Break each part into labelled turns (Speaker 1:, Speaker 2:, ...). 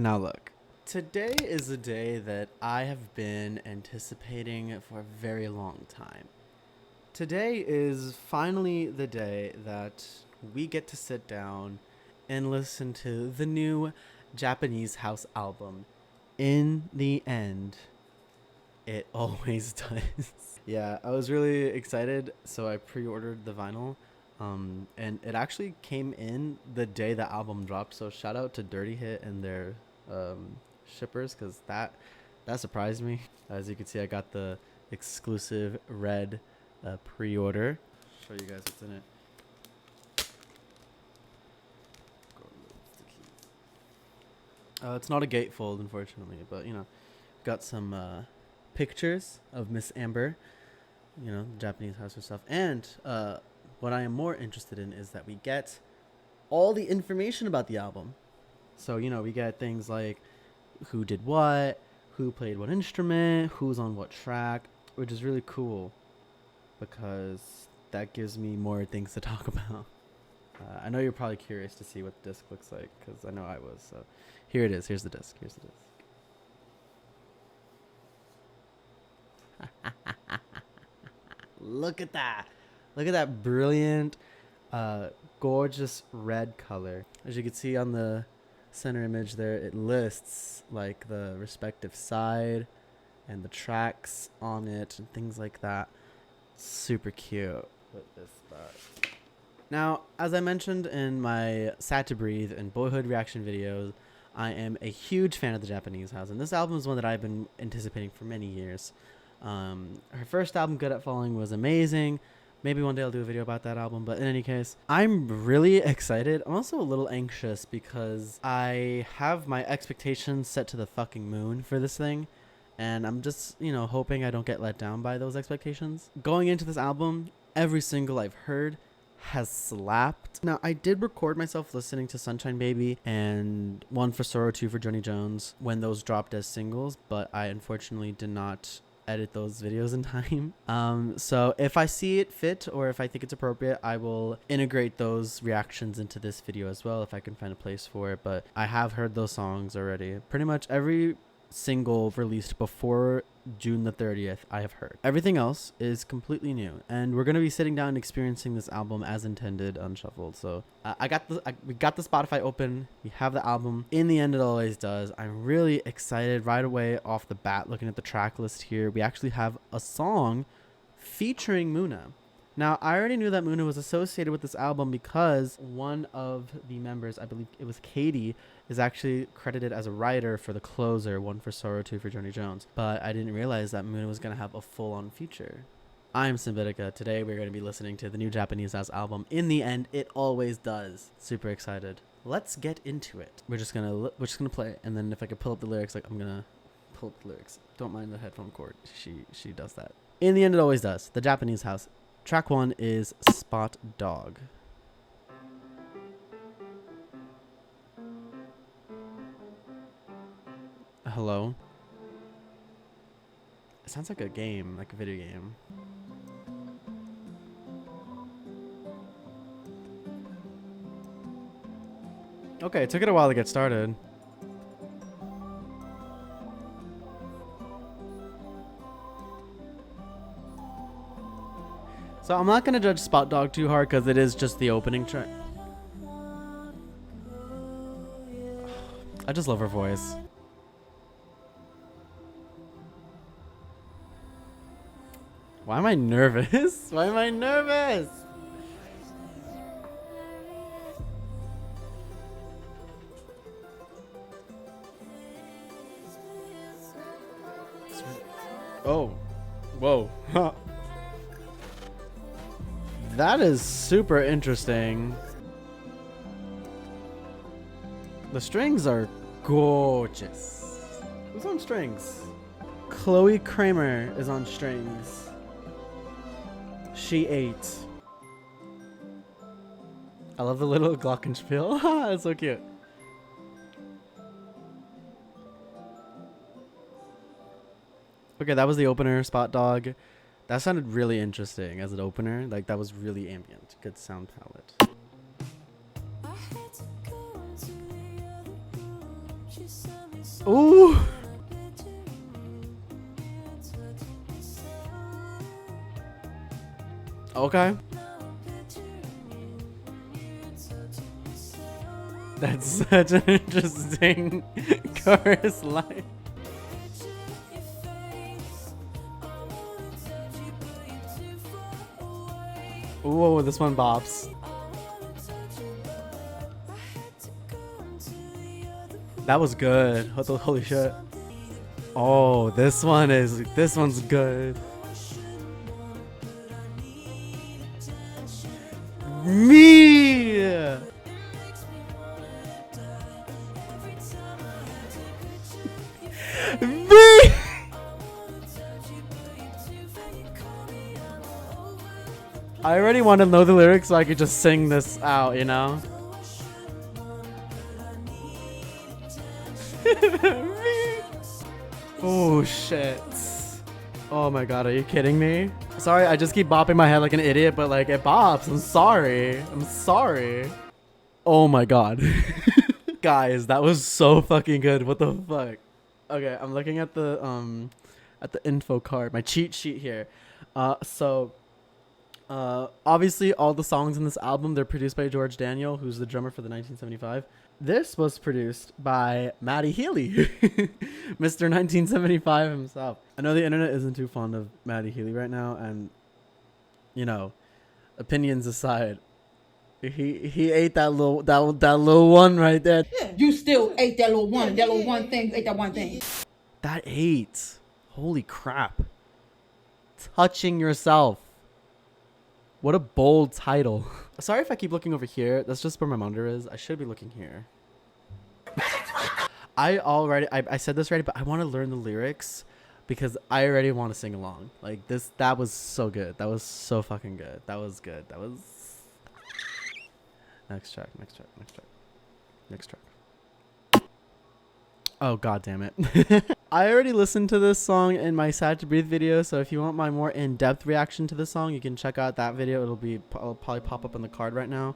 Speaker 1: Now look, today is a day that I have been anticipating for a very long time. Today is finally the day that we get to sit down and listen to the new Japanese house album. In the end, it always does. Yeah, I was really excited, so I pre-ordered the vinyl. And it actually came in the day the album dropped. So shout out to Dirty Hit and their shippers, because that surprised me. As you can see, I got the exclusive red pre-order. Show you guys what's in it. It's not a gatefold, unfortunately, but you know, got some pictures of Miss Amber, you know, Japanese house herself, and what I am more interested in is that we get all the information about the album. So, you know, we get things like who did what, who played what instrument, who's on what track, which is really cool because that gives me more things to talk about. I know you're probably curious to see what the disc looks like because I know I was. So here it is. Here's the disc. Look at that. Look at that brilliant, gorgeous red color. As you can see on the center image there, it lists like the respective side and the tracks on it and things like that. Super cute. Put this back. Now, as I mentioned in my Sad to Breathe and Boyhood reaction videos, I am a huge fan of the Japanese house, and this album is one that I've been anticipating for many years. Her first album, Good at Falling, was amazing. Maybe one day I'll do a video about that album, but in any case, I'm really excited. I'm also a little anxious because I have my expectations set to the fucking moon for this thing, and I'm just, you know, hoping I don't get let down by those expectations. Going into this album, every single I've heard has slapped. Now, I did record myself listening to Sunshine Baby and One for Sorrow, Two for Joni Jones when those dropped as singles, but I unfortunately did not edit those videos in time. So if I see it fit or if I think it's appropriate, I will integrate those reactions into this video as well if I can find a place for it. But I have heard those songs already. Pretty much every single released before June the 30th I have heard. Everything else is completely new, and we're going to be sitting down and experiencing this album as intended, unshuffled. So we got the Spotify open, we have the album. In the end, it always does. I'm really excited right away off the bat. Looking at the track list here, we actually have a song featuring Muna. Now, I already knew that Muna was associated with this album because one of the members, I believe it was Katie, is actually credited as a writer for the closer, One for Sorrow, Two for Joni Jones. But I didn't realize that Muna was going to have a full-on feature. I'm Simbitica. Today, we're going to be listening to the new Japanese house album. In the end, it always does. Super excited. Let's get into it. We're just gonna play it, and then if I could pull up the lyrics, like I'm gonna pull up the lyrics. Don't mind the headphone cord. She does that. In the end, it always does. The Japanese house. Track 1 is Spot Dog. Hello? It sounds like a game, like a video game. Okay, it took it a while to get started. So I'm not going to judge Spot Dog too hard because it is just the opening track. I just love her voice. Why am I nervous? Why am I nervous? Oh. Whoa. That is super interesting. The strings are gorgeous. Who's on strings? Chloe Kramer is on strings. She ate. I love the little glockenspiel. That's so cute. Okay, that was the opener, Spot Dog. That sounded really interesting as an opener. Like, that was really ambient. Good sound palette. Ooh. Okay. That's such an interesting chorus line. Whoa, this one bops. That was good. Holy shit. Oh, this one's good. Me. Me. I already want to know the lyrics so I could just sing this out, you know? Oh shit. Oh my god, are you kidding me? Sorry, I just keep bopping my head like an idiot, but like it bops. I'm sorry. I'm sorry. Oh my god. Guys, that was so fucking good. What the fuck? Okay, I'm looking at the info card, my cheat sheet here. Obviously all the songs in this album, they're produced by George Daniel, who's the drummer for the 1975. This was produced by Matty Healy, Mr. 1975 himself. I know the internet isn't too fond of Matty Healy right now, and you know, opinions aside, he ate that little one right there.
Speaker 2: Yeah, you still ate that little one. That little one thing. Ate that one thing.
Speaker 1: That ate. Holy crap. Touching yourself. What a bold title. Sorry if I keep looking over here. That's just where my monitor is. I should be looking here. I said this already, but I want to learn the lyrics because I already want to sing along. Like that was so good. That was so fucking good. That was good. That was... Next track. Oh, god damn it. I already listened to this song in my Sad to Breathe video, so if you want my more in-depth reaction to this song, you can check out that video. It'll probably pop up on the card right now.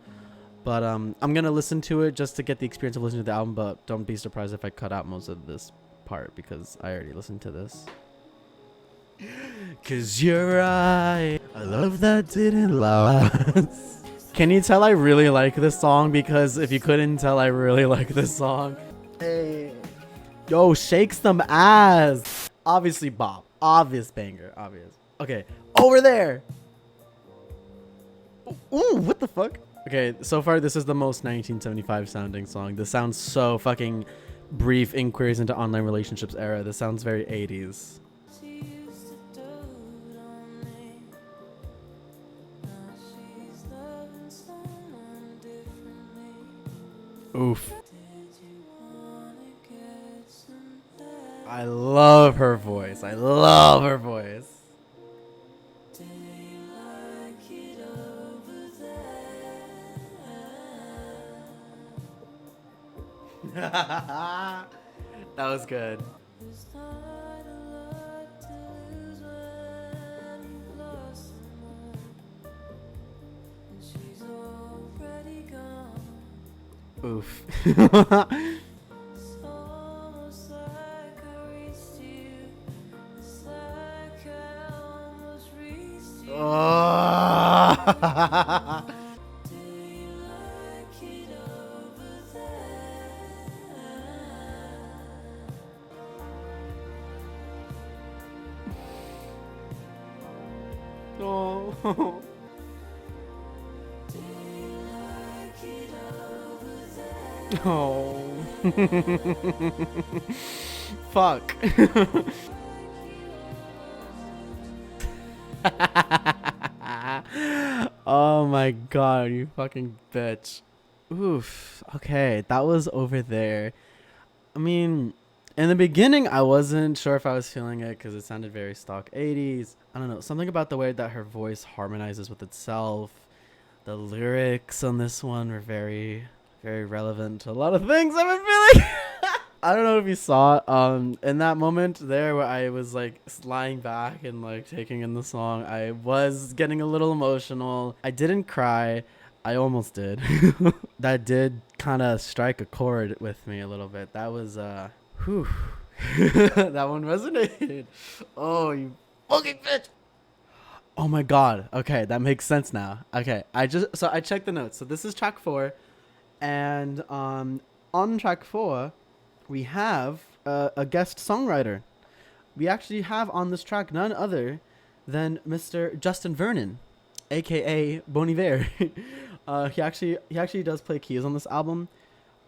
Speaker 1: But I'm gonna listen to it just to get the experience of listening to the album, but don't be surprised if I cut out most of this part because I already listened to this. Cause you're right, I love that didn't last. Can you tell I really like this song? Because if you couldn't tell, I really like this song. Hey. Yo, shake some ass. Obviously bop. Obvious banger. Obvious. Okay. Over there. Ooh, what the fuck? Okay, so far this is the most 1975 sounding song. This sounds so fucking brief inquiries into online relationships era. This sounds very 80s. Oof. I love her voice. I love her voice. That was good. Oof. Oh. Oh. Fuck. Oh my god, you fucking bitch. Oof. Okay, that was Over There. I mean, in the beginning, I wasn't sure if I was feeling it because it sounded very stock 80s. I don't know. Something about the way that her voice harmonizes with itself. The lyrics on this one were very, very relevant to a lot of things I've been feeling. I don't know if you saw it. In that moment there where I was like lying back and like taking in the song, I was getting a little emotional. I didn't cry. I almost did. That did kind of strike a chord with me a little bit. That was Whew. That one resonated. Oh, you fucking bitch. Oh my god. Okay, that makes sense now. Okay, I checked the notes. So this is track 4, and on track 4, we have a guest songwriter. We actually have on this track none other than Mr. Justin Vernon, aka Bon Iver. He actually does play keys on this album.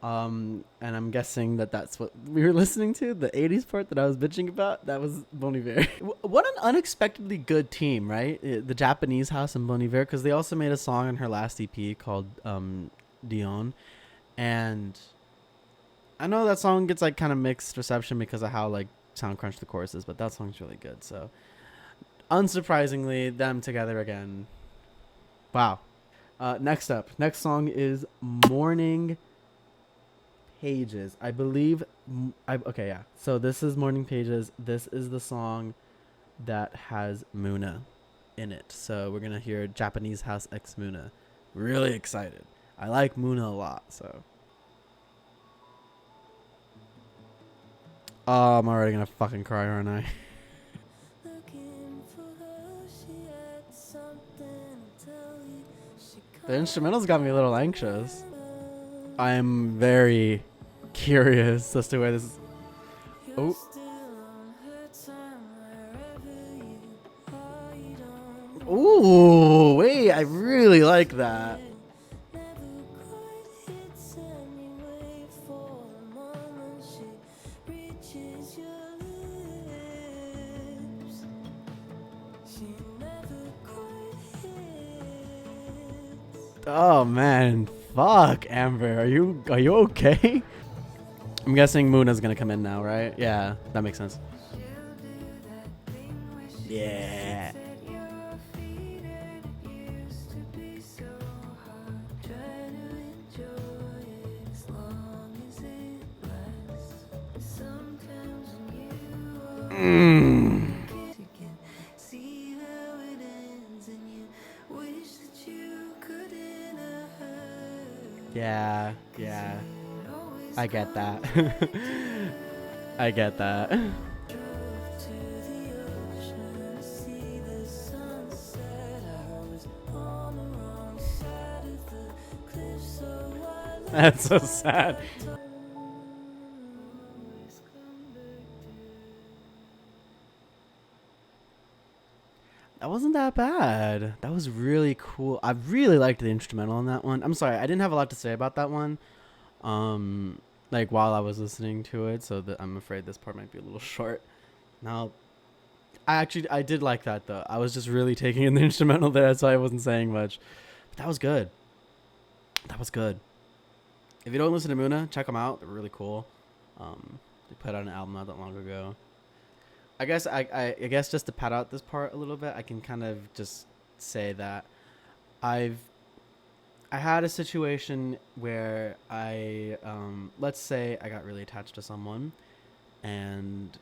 Speaker 1: And I'm guessing that that's what we were listening to, the 80s part that I was bitching about. That was Bon Iver. What an unexpectedly good team, right? The Japanese House and Bon Iver, because they also made a song on her last EP called Dion. And I know that song gets like kind of mixed reception because of how like sound crunch the chorus is, but that song's really good. So unsurprisingly, them together again. Wow. Next song is Morning Pages. I believe. Okay, yeah. So this is Morning Pages. This is the song that has Muna in it. So we're gonna hear Japanese House X Muna. Really excited. I like Muna a lot. So. Oh, I'm already gonna fucking cry, aren't I? The instrumentals got me a little anxious. I'm very curious as to where this is. Oh. Ooh, wait, I really like that. Oh man, fuck, Amber, are you okay? I'm guessing Muna's gonna come in now, right? Yeah, that makes sense. Yeah. Mm. Yeah, yeah. I get that. I get that. That's so sad. That wasn't that bad. That was really cool. I really liked the instrumental on that one. I'm sorry, I didn't have a lot to say about that one. Like while I was listening to it, so that I'm afraid this part might be a little short. Now, I did like that though. I was just really taking in the instrumental there, that's why I wasn't saying much. But that was good. That was good. If you don't listen to Muna, check them out. They're really cool. They put out an album not that long ago. I guess just to pad out this part a little bit, I can kind of just say that I had a situation where let's say I got really attached to someone and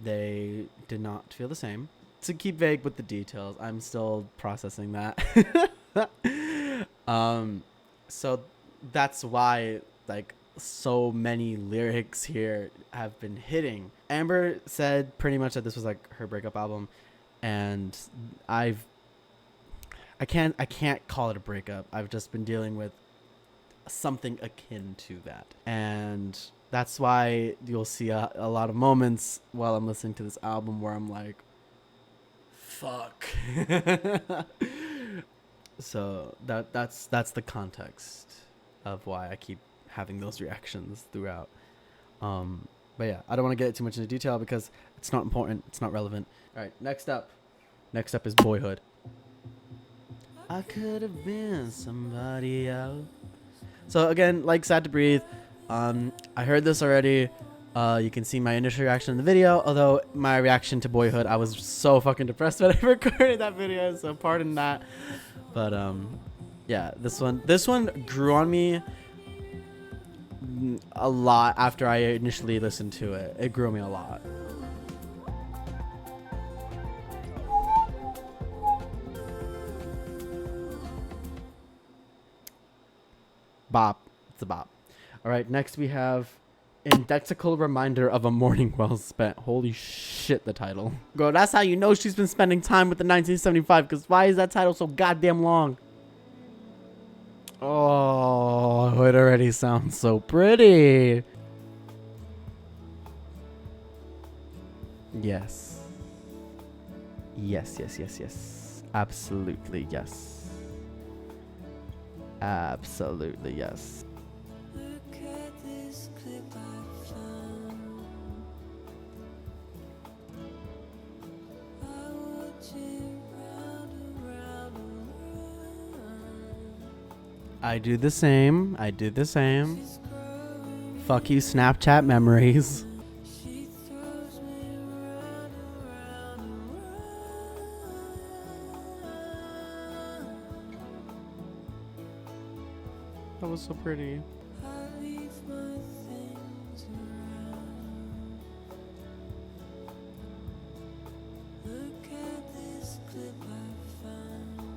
Speaker 1: they did not feel the same. To keep vague with the details, I'm still processing that. So that's why like so many lyrics here have been hitting. Amber said pretty much that this was like her breakup album, and I can't call it a breakup. I've just been dealing with something akin to that, and that's why you'll see a lot of moments while I'm listening to this album where I'm like, fuck. So that's the context of why I keep having those reactions throughout. But yeah, I don't want to get too much into detail because it's not important. It's not relevant. All right, next up is Boyhood. I could have been somebody else. So again, like Sad to Breathe, I heard this already. You can see my initial reaction in the video, although my reaction to Boyhood, I was so fucking depressed when I recorded that video, so pardon that. But yeah, this one grew on me a lot after I initially listened to it. It grew on me a lot. Bop. It's a bop. All right, next we have Indexical reminder of a morning well spent. Holy shit, the title. Girl, that's how you know she's been spending time with the 1975, because why is that title so goddamn long? Oh, it already sounds so pretty. Yes. Yes, yes, yes, yes. Absolutely, yes. Absolutely, yes.
Speaker 3: Look at this clip I found. I watch it round and round and round.
Speaker 1: I do the same. I do the same.
Speaker 3: She's growing,
Speaker 1: Fuck you, Snapchat memories.
Speaker 3: she throws me round and round and round.
Speaker 1: That was so pretty.
Speaker 3: I leave my things around. Look at this clip I found.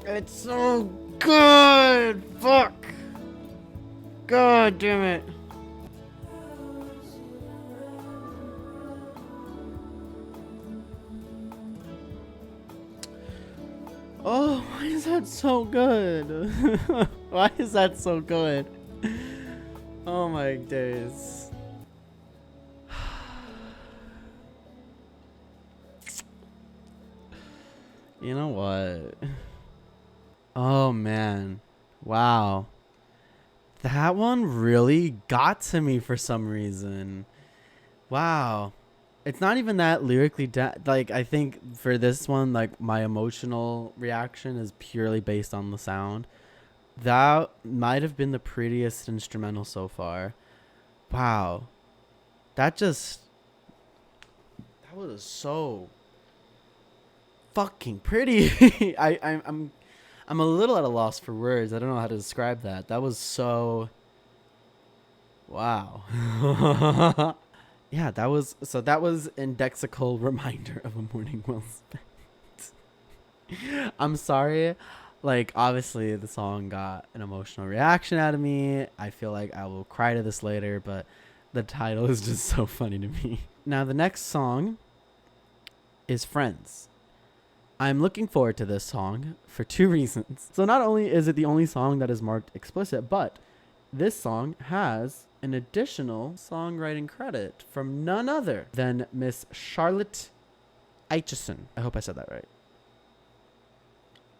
Speaker 1: It's so good. Fuck. God damn it. Oh, why is that so good? Why is that so good? Oh my days. You know what? Oh man. Wow. That one really got to me for some reason. Wow. It's not even that lyrically like I think for this one, like my emotional reaction is purely based on the sound. That might have been the prettiest instrumental so far. Wow. That was so fucking pretty. I'm a little at a loss for words. I don't know how to describe that. That was so wow. Yeah, that was Indexical reminder of a morning well spent. I'm sorry. Like, obviously, the song got an emotional reaction out of me. I feel like I will cry to this later, but the title is just so funny to me. Now, the next song is Friends. I'm looking forward to this song for 2 reasons. So not only is it the only song that is marked explicit, but this song has an additional songwriting credit from none other than Miss Charlotte Aitchison. I hope I said that right.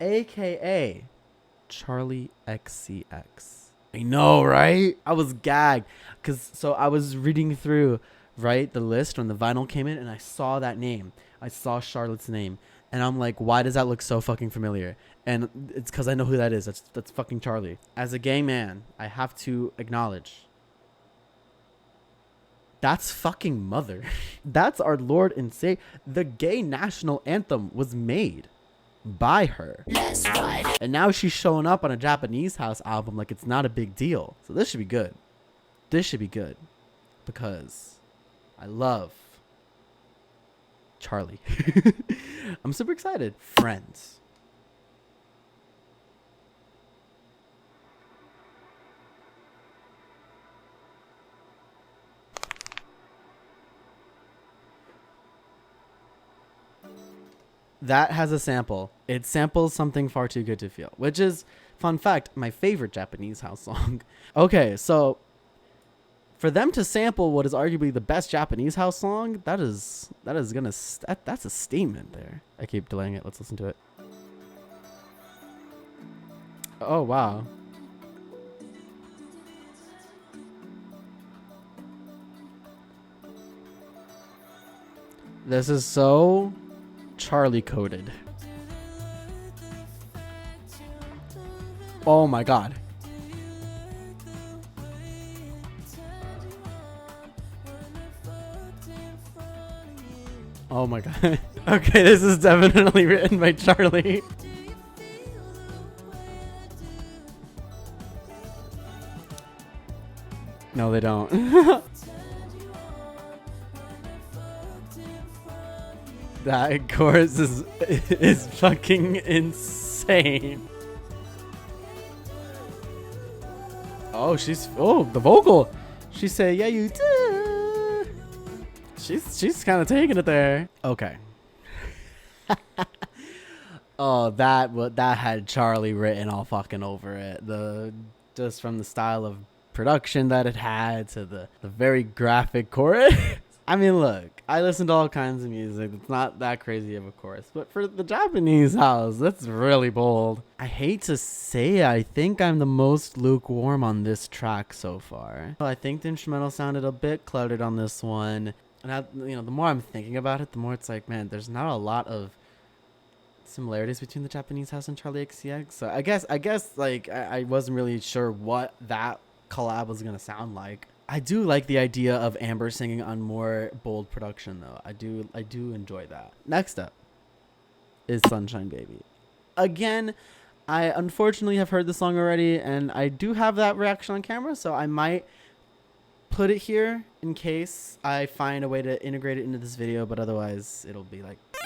Speaker 1: AKA Charlie XCX. I know, right? I was gagged. So I was reading through, right, the list when the vinyl came in, and I saw that name. I saw Charlotte's name. And I'm like, why does that look so fucking familiar? And it's because I know who that is. That's fucking Charlie. As a gay man, I have to acknowledge that's fucking Mother. That's our Lord and Savior. The gay national anthem was made by her. That's right. And now she's showing up on a Japanese house album like it's not a big deal. So this should be good. This should be good. Because I love Charlie. I'm super excited. Friends. That has a sample. It samples Something Far Too Good to Feel, which is, fun fact, my favorite Japanese house song. Okay, so for them to sample what is arguably the best Japanese house song, that's a statement there. I keep delaying it. Let's listen to it. Oh, wow. This is so Charlie coded. Oh my god. Oh my god. Okay, this is definitely written by Charlie. No, they don't. That chorus is fucking insane. Oh, the vocal. She said, "Yeah, you do." She's kind of taking it there. Okay. Oh, that had Charlie written all fucking over it. Just from the style of production that it had to the very graphic chorus. I mean, look, I listen to all kinds of music. It's not that crazy of a chorus, but for the Japanese house, that's really bold. I hate to say it, I think I'm the most lukewarm on this track so far. I think the instrumental sounded a bit cluttered on this one. And the more I'm thinking about it, the more it's like, man, there's not a lot of similarities between the Japanese house and Charlie XCX. So I guess like I wasn't really sure what that collab was gonna sound like. I do like the idea of Amber singing on more bold production though. I do enjoy that. Next up is Sunshine Baby. Again, I unfortunately have heard the song already, and I do have that reaction on camera, so I might put it here in case I find a way to integrate it into this video, but otherwise it'll be like, yeah.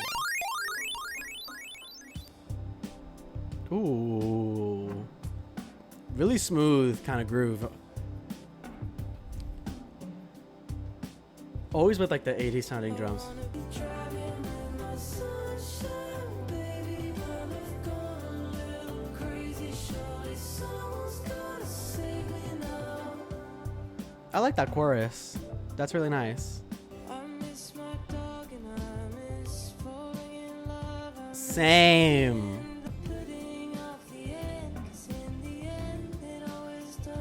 Speaker 1: Ooh, really smooth kind of groove. Always with like the 80s sounding drums. I like that chorus. That's really nice. Same.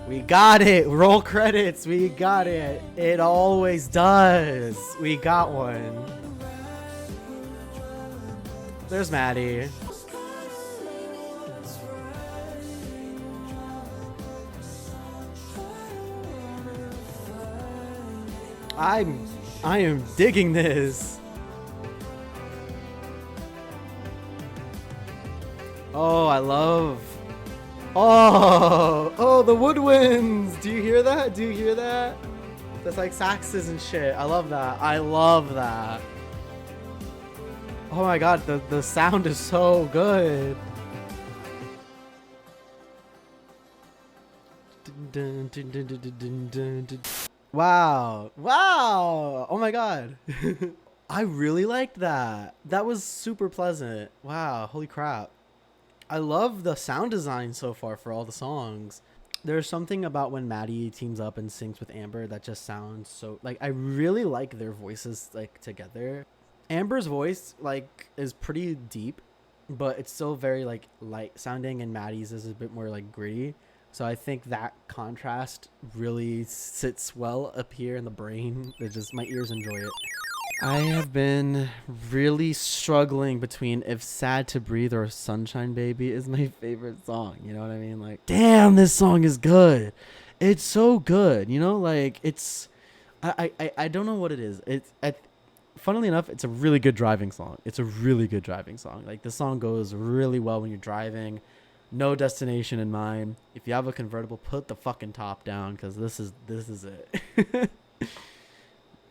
Speaker 1: We got it. Roll credits. We got it. It always does. We got one. There's Maddie. I am digging this. Oh, I love. Oh, the woodwinds. Do you hear that? Do you hear that? That's like saxes and shit. I love that. I love that. Oh my god, the sound is so good. Wow. Wow. Oh my god. I really liked that. That was super pleasant. Wow. Holy crap. I love the sound design so far for all the songs. There's something about when Maddie teams up and sings with Amber that just sounds so, like, I really like their voices like together. Amber's voice like is pretty deep, but it's still very like light sounding, and Maddie's is a bit more like gritty. So I think that contrast really sits well up here in the brain. It just, my ears enjoy it. I have been really struggling between if Sad to Breathe or Sunshine Baby is my favorite song. You know what I mean? Like, damn, this song is good. It's so good. You know, like it's, I don't know what it is. Funnily enough, it's a really good driving song. It's a really good driving song. Like, the song goes really well when you're driving. No destination in mind. If you have a convertible, put the fucking top down, because this is it.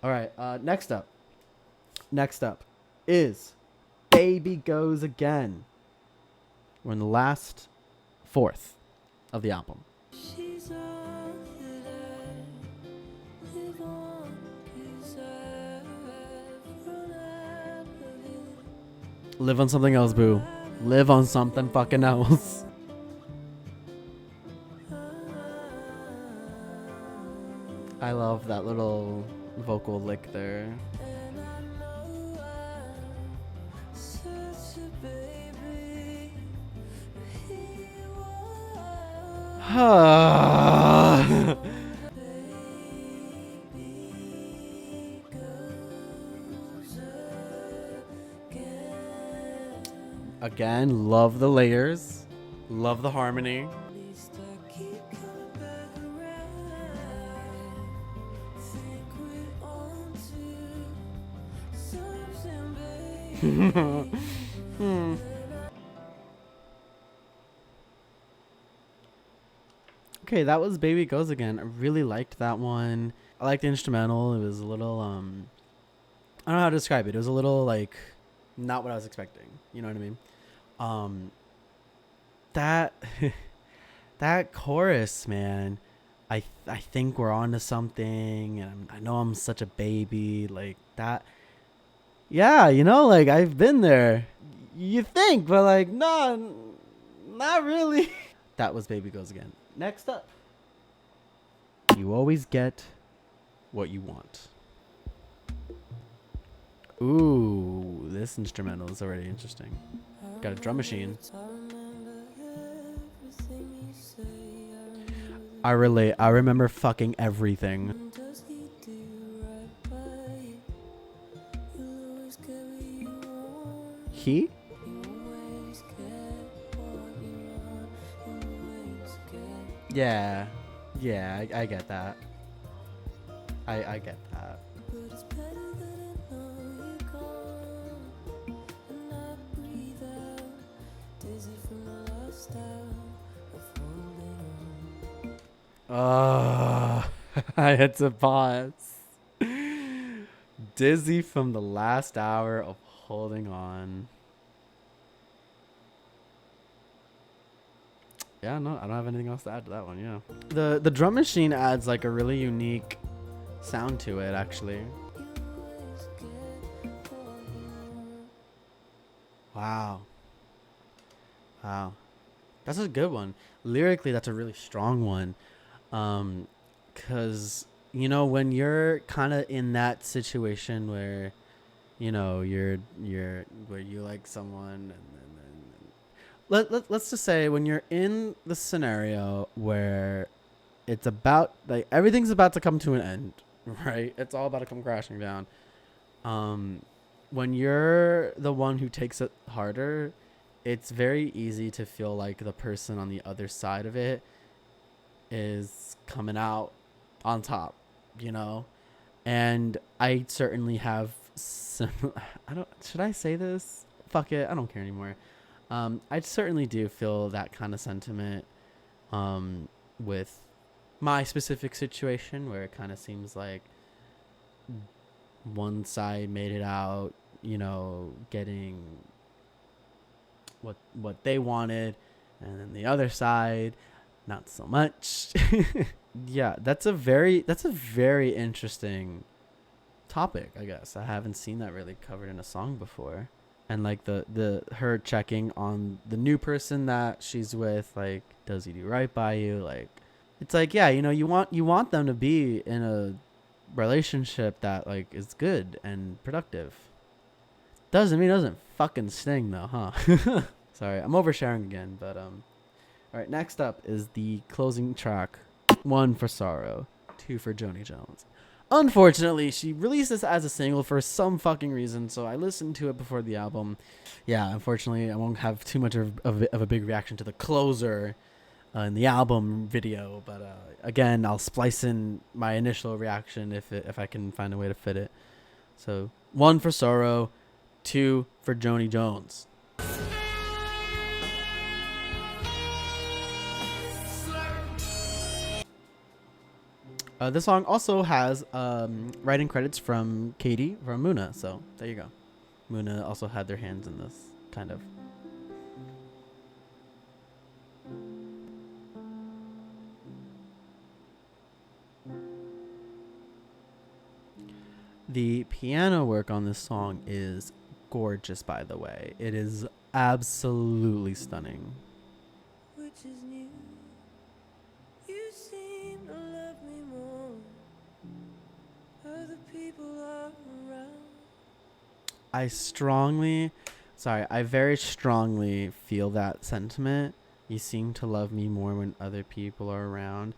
Speaker 1: All right. Next up is Baby Goes Again. We're in the last fourth of the album.
Speaker 3: She's all that I live on, 'cause I've run out of it.
Speaker 1: Live on something else, boo. Live on something fucking else. I love that little vocal lick there. Again, love the layers, love the harmony. Okay, that was Baby Goes Again. I really liked that one. I liked the instrumental. It was a little I don't know how to describe it. It was a little like not what I was expecting. You know what I mean? That that chorus, man. I think we're onto something, and I know I'm such a baby, like that. Yeah, you know, like I've been there. You think, but like, no, not really. That was Baby Goes Again. Next up, You Always Get What You Want. Ooh, this instrumental is already interesting. Got a drum machine. I relate. I remember fucking everything.
Speaker 3: Does he do right by you? You'll always get what you want.
Speaker 1: He?
Speaker 3: You always get what you want. You always get.
Speaker 1: Yeah. Yeah, I get that. I get that.
Speaker 3: But it's better that I know you're gone. And I breathe out, dizzy from the last hour of holding on.
Speaker 1: Oh, I had to pause. Dizzy from the last hour of holding on. Yeah, no, I don't have anything else to add to that one. Yeah, the drum machine adds like a really unique sound to it, actually.
Speaker 3: You always get what you want.
Speaker 1: Wow, wow, that's a good one. Lyrically, that's a really strong one. Cause you know when you're kind of in that situation where, you know, you're where you like someone, and let's just say when you're in the scenario where it's about like everything's about to come to an end, right? It's all about to come crashing down. When you're the one who takes it harder, it's very easy to feel like the person on the other side of it is coming out on top, you know? And I certainly have I don't, should I say this? Fuck it, I don't care anymore. I certainly do feel that kind of sentiment with my specific situation where it kind of seems like one side made it out, you know, getting what they wanted, and then the other side not so much. Yeah, that's a very interesting topic, I guess. I haven't seen that really covered in a song before. And like the her checking on the new person that she's with, like, does he do right by you? Like, it's like, yeah, you know, you want them to be in a relationship that like is good and productive. Doesn't mean it doesn't fucking sting though, huh? Sorry, I'm oversharing again, but all right, next up is the closing track, One for Sorrow, Two for Joni Jones. Unfortunately, she released this as a single for some fucking reason, so I listened to it before the album. Yeah, unfortunately, I won't have too much of a big reaction to the closer in the album video, but again, I'll splice in my initial reaction if I can find a way to fit it. So, One for Sorrow, Two for Joni Jones. This song also has writing credits from Katie from Muna, so there you go. Muna also had their hands in this, kind of. The piano work on this song is gorgeous, by the way. It is absolutely stunning.
Speaker 3: Which is new. You seem to love me more. Other people are around.
Speaker 1: I very strongly feel that sentiment. You seem to love me more when other people are around.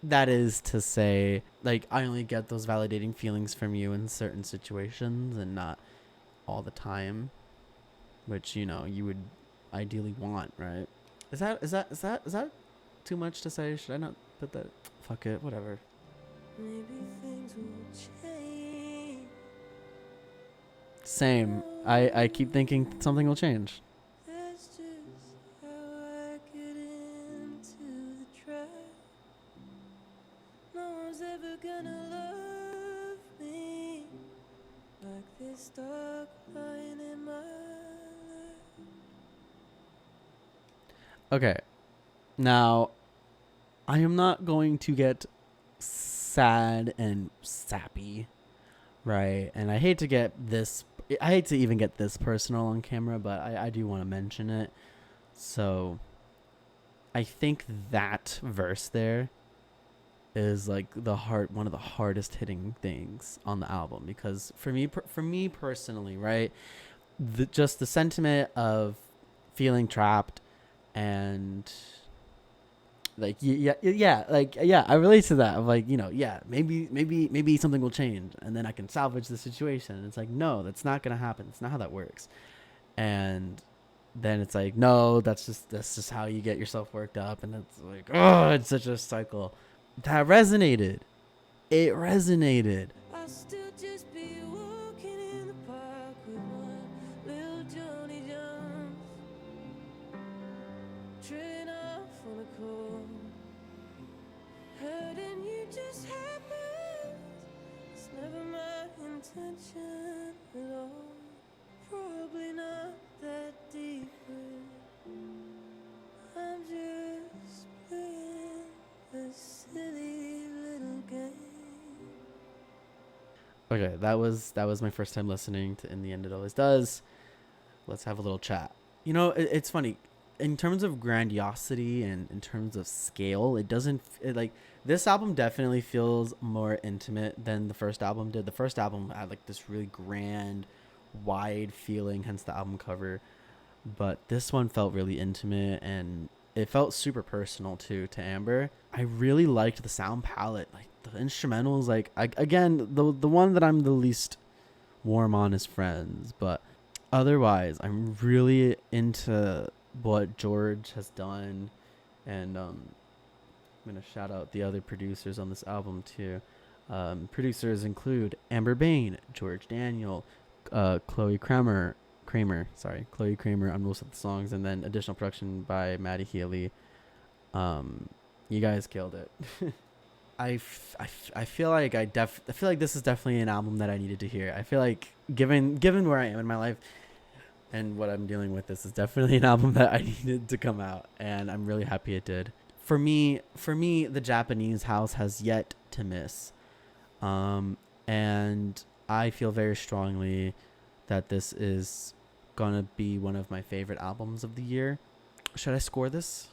Speaker 1: That is to say, like, I only get those validating feelings from you in certain situations and not all the time, which, you know, you would ideally want, right? Is that too much to say? Should I not put that? Fuck it, whatever.
Speaker 3: Maybe things will change.
Speaker 1: Same. I keep thinking something will change.
Speaker 3: That's just how I get into the trap. No one's ever gonna love me like this dog lying in my lap.
Speaker 1: Okay. Now, I am not going to get sad and sappy, right? And I hate to even get this personal on camera, but I do want to mention it. So I think that verse there is like one of the hardest hitting things on the album, because for me personally, right, just the sentiment of feeling trapped and like I relate to that of like, maybe something will change and then I can salvage the situation. And it's like, no, that's not gonna happen. That's not how that works. And then it's like, no, that's just how you get yourself worked up. And it's like, oh, it's such a cycle. That resonated. It resonated.
Speaker 3: I still just be walking in the park with my little Joni Jones, trailing off on a call. Hurting you just happens. It's never my intention at all. Probably not that deep. I'm just playing a silly little game.
Speaker 1: Okay, that was my first time listening to In the End It Always Does. Let's have a little chat. It's funny. In terms of grandiosity and in terms of scale, this album definitely feels more intimate than the first album did. The first album had like this really grand, wide feeling, hence the album cover. But this one felt really intimate, and it felt super personal too to Amber. I really liked the sound palette, like the instrumentals. Like again, the one that I'm the least warm on is Friends, but otherwise, I'm really into what George has done, and I'm gonna shout out the other producers on this album too. Producers include Amber Bain, George Daniel, Chloe Kramer on most of the songs, and then additional production by Maddie Healy. You guys killed it. I feel like I feel like this is definitely an album that I needed to hear. I feel like given where I am in my life and what I'm dealing with, this is definitely an album that I needed to come out, and I'm really happy it did. For me, the Japanese house has yet to miss, and I feel very strongly that this is gonna be one of my favorite albums of the year. Should I score this?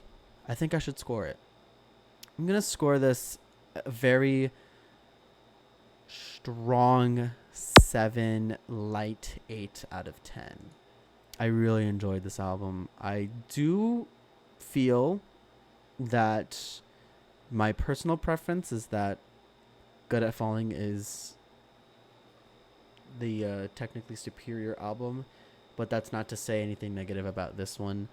Speaker 1: I think I should score it. I'm gonna score this a very strong 7, light 8 out of 10. I really enjoyed this album. I do feel that my personal preference is that Good at Falling is the technically superior album, but that's not to say anything negative about this one.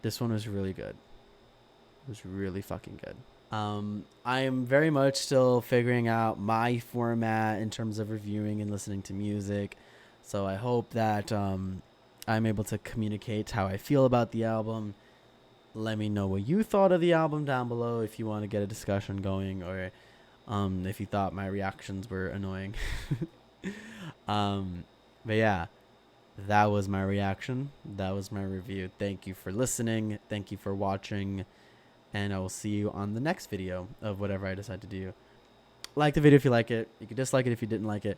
Speaker 1: This one was really good. It was really fucking good. I am very much still figuring out my format in terms of reviewing and listening to music, so I hope that I'm able to communicate how I feel about the album. Let me know what you thought of the album down below if you want to get a discussion going, or if you thought my reactions were annoying. But yeah, that was my reaction. That was my review. Thank you for listening. Thank you for watching. And I will see you on the next video of whatever I decide to do. Like the video if you like it. You can dislike it if you didn't like it.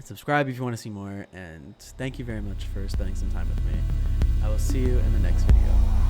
Speaker 1: Subscribe if you want to see more. And thank you very much for spending some time with me. I will see you in the next video.